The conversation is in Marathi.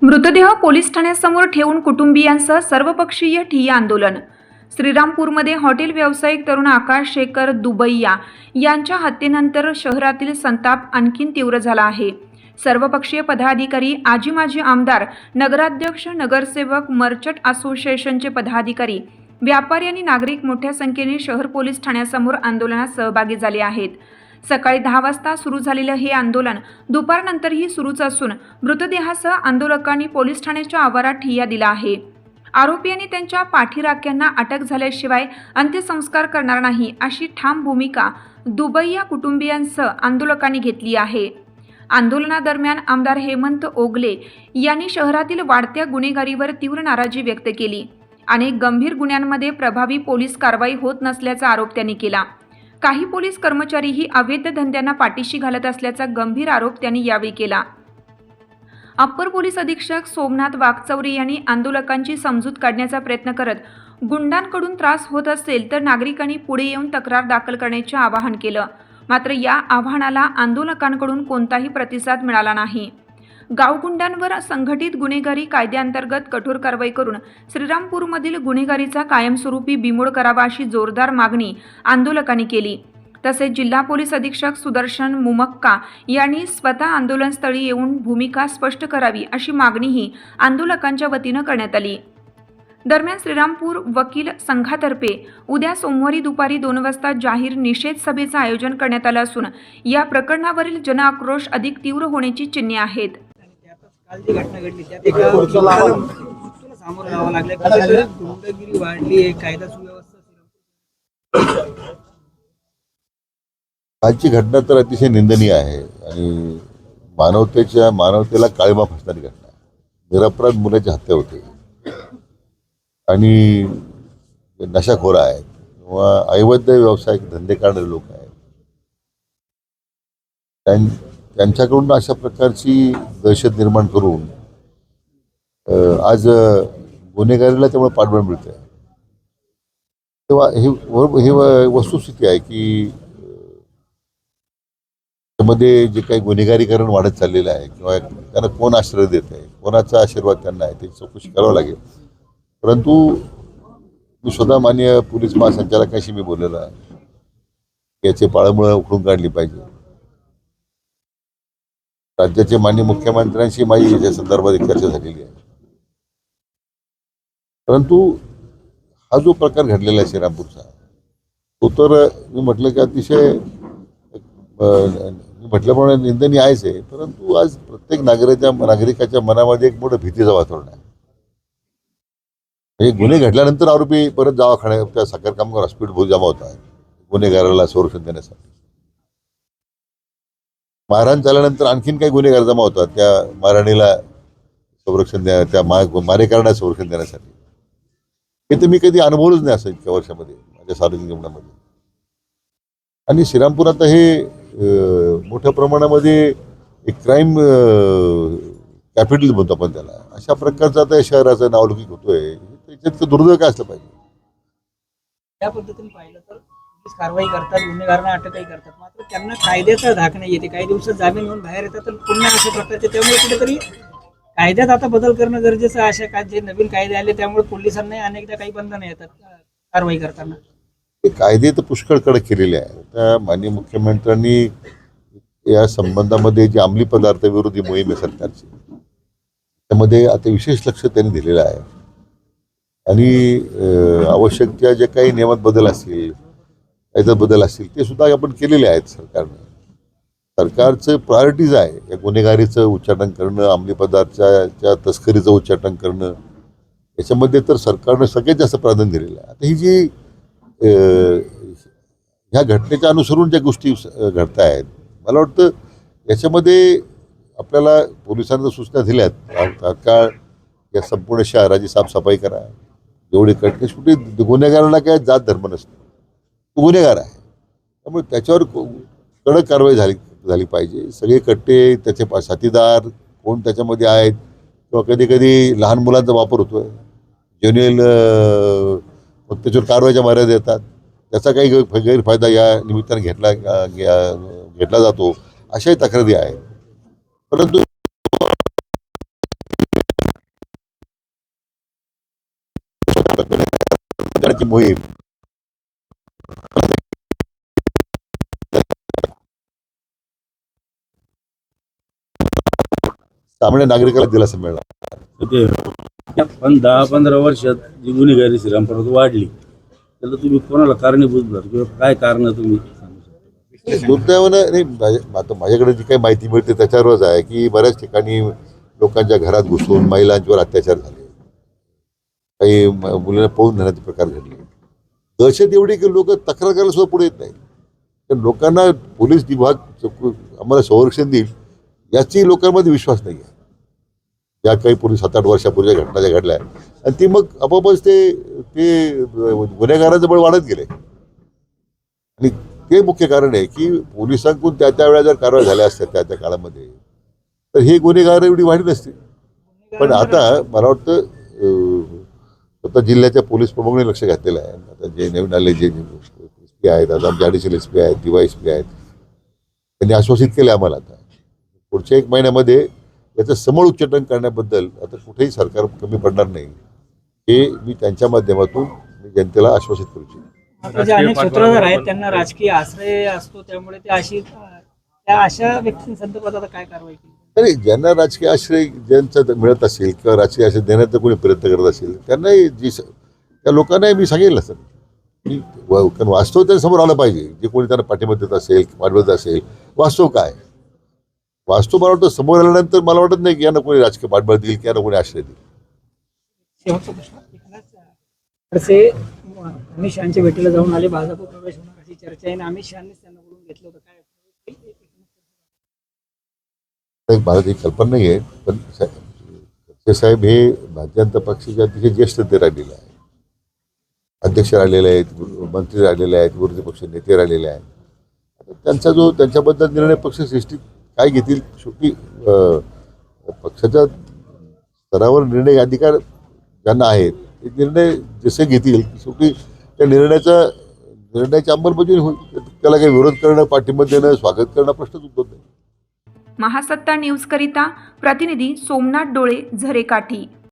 मृतदेह पोलीस ठाण्यासमोर ठेवून कुटुंबियांसह सर्वपक्षीय ठिय्या आंदोलन। श्रीरामपूरमध्ये हॉटेल व्यावसायिक तरुण आकाश शेखर दुबैया यांच्या हत्येनंतर शहरातील संताप आणखीन तीव्र झाला आहे। सर्वपक्षीय पदाधिकारी, आजी माजी आमदार, नगराध्यक्ष, नगरसेवक, मर्चंट असोसिएशनचे पदाधिकारी, व्यापारी आणि नागरिक मोठ्या संख्येने शहर पोलीस ठाण्यासमोर आंदोलनात सहभागी झाले आहेत। सकाळी 10 वाजता सुरू झालेलं हे आंदोलन दुपारनंतरही सुरूच असून मृतदेहासह आंदोलकांनी पोलीस ठाण्याच्या आवारात ठिय्या दिला आहे। आरोपी आणि त्यांच्या पाठीराख्यांना अटक झाल्याशिवाय अंत्यसंस्कार करणार नाही अशी ठाम भूमिका दुबैया कुटुंबियांसह आंदोलकांनी घेतली आहे। आंदोलनादरम्यान आमदार हेमंत ओगले यांनी शहरातील वाढत्या गुन्हेगारीवर तीव्र नाराजी व्यक्त केली। अनेक गंभीर गुन्ह्यांमध्ये प्रभावी पोलीस कारवाई होत नसल्याचा आरोप त्यांनी केला। काही पोलीस कर्मचारीही अवैध धंद्यांना पाठीशी घालत असल्याचा गंभीर आरोप त्यांनी यावेळी केला। अप्पर पोलीस अधीक्षक सोमनाथ वाघचौरे यांनी आंदोलकांची समजूत काढण्याचा प्रयत्न करत गुंडांकडून त्रास होत असेल तर नागरिकांनी पुढे येऊन तक्रार दाखल करण्याचे आवाहन केलं। मात्र या आवाहनाला आंदोलकांकडून कोणताही प्रतिसाद मिळाला नाही। गावगुंडांवर संघटित गुन्हेगारी कायद्याअंतर्गत कठोर कारवाई करून श्रीरामपूरमधील गुन्हेगारीचा कायमस्वरूपी बिमोड करावा अशी जोरदार मागणी आंदोलकांनी केली। तसेच जिल्हा पोलीस अधीक्षक सुदर्शन मुमक्का यांनी स्वतः आंदोलनस्थळी येऊन भूमिका स्पष्ट करावी अशी मागणीही आंदोलकांच्या वतीनं करण्यात आली। दरम्यान श्रीरामपूर वकील संघातर्फे उद्या सोमवारी दुपारी 2 वाजता जाहीर निषेध सभेचं आयोजन करण्यात आलं असून या प्रकरणावरील जनआक्रोश अधिक तीव्र होण्याची चिन्हे आहेत। काल जी घटना घडली त्यात एका वकिलाला सामोरं जावं लागलं, कारण गुंडगिरी वाढली आहे, कायदा सुव्यवस्था। आजची घटना तर अतिशय निंदनीय आहे आणि मानवतेला काळीमा फासणारी घटना आहे। निरपराध मुलाची हत्या होते आणि नशाखोर आहेत किंवा अवैध व्यावसायिक धंदे करणारे लोक आहेत, त्यांच्याकडून अशा प्रकारची दहशत निर्माण करून आज गुन्हेगारीला त्यामुळे पाठबळ मिळते। तेव्हा ही वस्तुस्थिती आहे की त्यामध्ये जे काही गुन्हेगारीकरण वाढत चाललेलं आहे किंवा त्यांना कोण आश्रय देत आहे, कोणाचा आशीर्वाद त्यांना आहे, त्याची चौकशी करावं लागेल। परंतु मी स्वतः माननीय पोलीस महासंचालकांशी मी बोललेलो आहे, याचे पाळंमुळं उखडून काढली पाहिजे। राज्याचे माननीय मुख्यमंत्र्यांशी माझी याच्या संदर्भात एक चर्चा झालेली आहे। परंतु हा जो प्रकार घडलेला आहे श्रीरामपूरचा, तो तर मी म्हटलं की अतिशय म्हटल्याप्रमाणे निंदनीय आहेच आहे। परंतु आज प्रत्येक नागरिकाच्या मनामध्ये एक मोठं भीतीचं वातावरण आहे। हे गुन्हे घडल्यानंतर आरोपी परत दवाखान्यात त्या साखर कामगार हॉस्पिटल जमा होत आहे गुन्हेगाराला संरक्षण देण्यासाठी। मारहाण झाल्यानंतर आणखीन काही गुन्हेगार जमा होतात त्या मारहाणीला संरक्षण द्या, त्या मारेकऱ्यांना संरक्षण देण्यासाठी। हे तर मी कधी अनुभवलंच नाही असं इतक्या वर्षामध्ये माझ्या सार्वजनिक जीवनामध्ये। आणि श्रीरामपूर आता हे मोठ्या प्रमाणामध्ये एक क्राईम कॅपिटल म्हणतो आपण त्याला, अशा प्रकारचं आता शहराचं नावलौकिक होतोय। त्याच्यात दुर्दैव काय असलं पाहिजे। त्या पद्धतीने पाहिलं तर पोलीस कारवाई करतात, गुन्हेगारांना अटकही करतात, मात्र त्यांना कायद्याचा धाक नाही येते। काही दिवसात जामीन होऊन बाहेर येतात तर पुन्हा अशा प्रकारचे, त्यामुळे कुठेतरी कायद्यात आता बदल करणं गरजेचं आहे। अशा जे नवीन कायदे आले त्यामुळे पोलिसांनाही अनेकदा काही बंधनं येतात कारवाई करताना। कायदे तर पुष्कळ कडक केलेले आहे। त्या माननीय मुख्यमंत्र्यांनी या संबंधामध्ये जी अंमली पदार्थ विरोधी मोहीम आहे सरकारची, त्यामध्ये आता विशेष लक्ष त्यांनी दिलेलं आहे आणि आवश्यक त्या जे काही नियमात बदल असतील, कायद्यात बदल असतील, ते सुद्धा आपण केलेले आहेत। सरकारचं प्रायोरिटीज आहे या गुन्हेगारीचं उच्चाटन करणं, अंमली पदार्थाच्या तस्करीचं उच्चाटन करणं, याच्यामध्ये तर सरकारनं सगळ्यात जास्त प्राधान्य दिलेलं आहे। आता ही जी ह्या घटनेच्या अनुसरून ज्या गोष्टी घडत आहेत, मला वाटतं याच्यामध्ये आपल्याला पोलिसांना सूचना दिल्यात, तात्काळ या संपूर्ण शहराची साफसफाई करा। जेवढे कटके शेवटी गुन्हेगाराला काय जात धर्म नसतो, तो गुन्हेगार आहे, त्यामुळे त्याच्यावर कडक कारवाई झाली पाहिजे। सगळे कट्टे, त्याचे साथीदार कोण त्याच्यामध्ये आहेत किंवा कधी कधी लहान मुलांचा वापर होतोय, ज्युनियल त्याच्यावर कारवाईच्या मर्यादा येतात, त्याचा काही गैरफायदा या निमित्ताने घेतला जातो, अशाही तक्रारी आहेत। परंतु करण्याची मोहीम सामान्य नागरिकाला दिलासा मिळणार. ते पण 10-15 वर्षात जी गुन्हेगारी श्रीरामपुरात वाढली त्याला तुम्ही कोणाला कारणीभूत धरता किंवा काय कारण तुम्ही सांगू शकता? दुर्दैवानं नाही, आता माझ्याकडे जी काही माहिती मिळते त्याच्यावरच आहे की बऱ्याच ठिकाणी लोकांच्या घरात घुसून महिलांच्यावर अत्याचार झाले, काही मुलांना पळून नेण्याचे प्रकार घडले. दहशत एवढी की लोक तक्रार करायला सुद्धा पुढे येत नाही. तर लोकांना पोलीस विभाग आम्हाला संरक्षण देईल याची लोकांमध्ये विश्वास नाही आहे. ज्या काही पूर्वी 7-8 वर्षापूर्वीच्या घटना ज्या घडल्या आणि ती मग आपोआपच ते गुन्हेगारांचं बळ वाढत गेले. आणि ते मुख्य कारण आहे की पोलिसांकडून त्या वेळा जर कारवाई झाल्या असत्या त्या काळामध्ये तर हे गुन्हेगार एवढी वाढली नसती. पण आता मला वाटतं स्वतः जिल्ह्याच्या पोलीस प्रमुखांनी लक्ष घातलेलं आहे. आता जे नवीन आले जे एस पी आहेत, आता आमचे ॲडिशनल एस पी आहेत, DYSP आहेत, त्यांनी आश्वासित केले आम्हाला आता पुढच्या 1 महिन्यामध्ये याचं समूळ उच्चाटन करण्याबद्दल आता कुठेही सरकार कमी पडणार नाही हे मी त्यांच्या माध्यमातून जनतेला आश्वासित करू इच्छितो. आता जे अनेक सूत्रधार आहेत त्यांना राजकीय आश्रय असतो, त्यामुळे त्या अशा व्यक्तींसंदर्भात आता काय कारवाई केली? नाही, ज्यांना राजकीय आश्रय ज्यांचा मिळत असेल किंवा राजकीय आश्रय देण्याचा कोणी प्रयत्न करत असेल त्यांनाही त्या लोकांनाही मी सांगेल सर की कारण वास्तव त्यांच्यासमोर आलं पाहिजे. जे कोणी त्यांना पाठिंबा देत असेल, पाठवत देत असेल, वास्तव काय वास्तव मला वाटतं समोर आल्यानंतर मला वाटत नाही की यांना कोणी राजकीय पाठबळ देईल की यांना कोणी आश्रय देईल. शेवटचा प्रश्न, खडसे अमित शहाच्या भेटीला जाऊन आले, भाजप प्रवेश होणार अशी चर्चा आहे आणि अमित शहानीच त्यांना बोलून घेतलं होतं. काय मला ती कल्पना नाही आहे, पण खडसे साहेब हे भारतीय जनता पक्षाचे अतिशय ज्येष्ठ ते राहिलेले आहेत, अध्यक्ष राहिलेले आहेत, मंत्री राहिलेले आहेत, विरोधी पक्ष नेते राहिलेले आहेत. आता त्यांच्याबद्दल निर्णय पक्षश्रेष्ठी काय घेतील शेवटी पक्षाच्या स्तरावर निर्णय अधिकार ज्यांना आहेत ते निर्णय जसे घेतील शेवटी त्या निर्णयाची अंमलबजावणी होईल. त्याला काही विरोध करणं, पाठिंबा देणं, स्वागत करणं प्रश्नच उद्भवत नाही. महासत्ता न्यूज करिता प्रतिनिधी सोमनाथ डोळे, झरेकाठी.